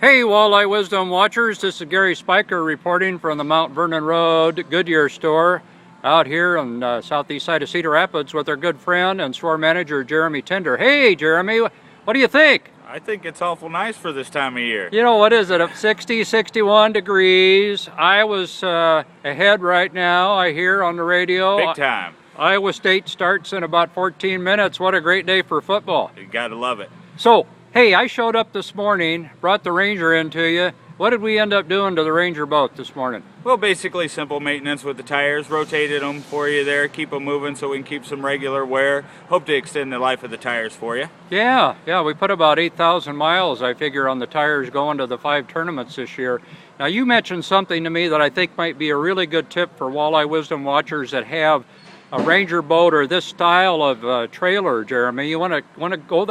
Hey, Walleye Wisdom watchers, this is Gary Spiker reporting from the Mount Vernon Road Goodyear store out here on the southeast side of Cedar Rapids with our good friend and store manager, Jeremy Tinder. Hey, Jeremy, what do you think? I think it's awful nice for this time of year. You know, what is it, 60, 61 degrees. Iowa's ahead right now, I hear on the radio. Big time. Iowa State starts in about 14 minutes. What a great day for football. You gotta love it. So, hey, I showed up this morning, brought the Ranger in to you. What did we end up doing to the Ranger boat this morning? Well, basically simple maintenance with the tires. Rotated them for you there, keep them moving so we can keep some regular wear. Hope to extend the life of the tires for you. Yeah, we put about 8,000 miles, I figure, on the tires going to the 5 tournaments this year. Now, you mentioned something to me that I think might be a really good tip for Walleye Wisdom watchers that have a Ranger boat or this style of trailer, Jeremy. You want to go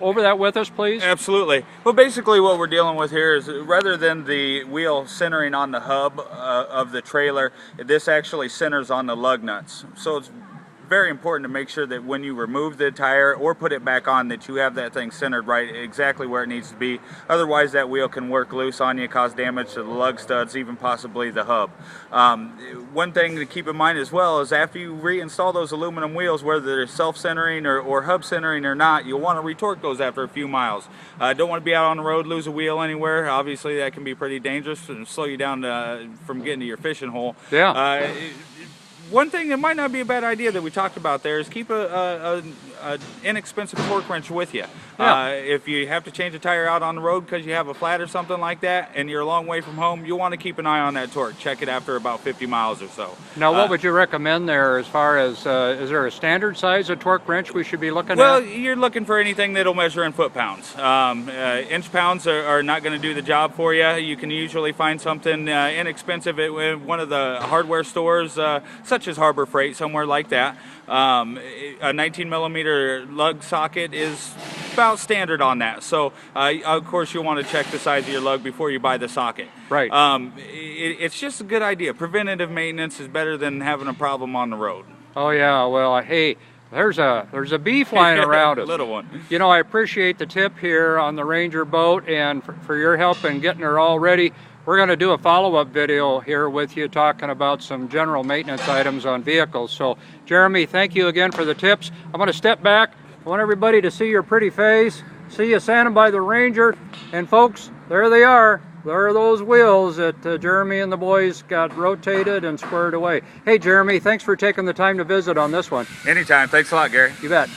over that with us, please? Absolutely. Well, basically what we're dealing with here is rather than the wheel centering on the hub of the trailer, this actually centers on the lug nuts. So it's very important to make sure that when you remove the tire or put it back on that you have that thing centered right exactly where it needs to be. Otherwise that wheel can work loose on you, cause damage to the lug studs, even possibly the hub. One thing to keep in mind as well is after you reinstall those aluminum wheels, whether they're self-centering or hub centering or not, you'll want to retorque those after a few miles. Don't want to be out on the road, lose a wheel anywhere. Obviously that can be pretty dangerous and slow you down from getting to your fishing hole. Yeah. One thing that might not be a bad idea that we talked about there is keep an inexpensive torque wrench with you. Yeah. If you have to change a tire out on the road because you have a flat or something like that and you're a long way from home, you'll want to keep an eye on that torque. Check it after about 50 miles or so. Now, what would you recommend there as far as, is there a standard size of torque wrench we should be looking at? Well, you're looking for anything that'll measure in foot-pounds. Inch pounds are not going to do the job for you. You can usually find something inexpensive at one of the hardware stores, such as Harbor Freight, somewhere like that. A 19 millimeter lug socket is about standard on that. So, of course, you'll want to check the size of your lug before you buy the socket. Right. It's just a good idea. Preventative maintenance is better than having a problem on the road. Oh yeah. Well, hey, there's a bee flying around us. Little one. You know, I appreciate the tip here on the Ranger boat and for your help in getting her all ready. We're going to do a follow-up video here with you talking about some general maintenance items on vehicles. So, Jeremy, thank you again for the tips. I'm going to step back. I want everybody to see your pretty face, see you standing by the Ranger. And folks, there they are. There are those wheels that Jeremy and the boys got rotated and squared away. Hey, Jeremy, thanks for taking the time to visit on this one. Anytime. Thanks a lot, Gary. You bet.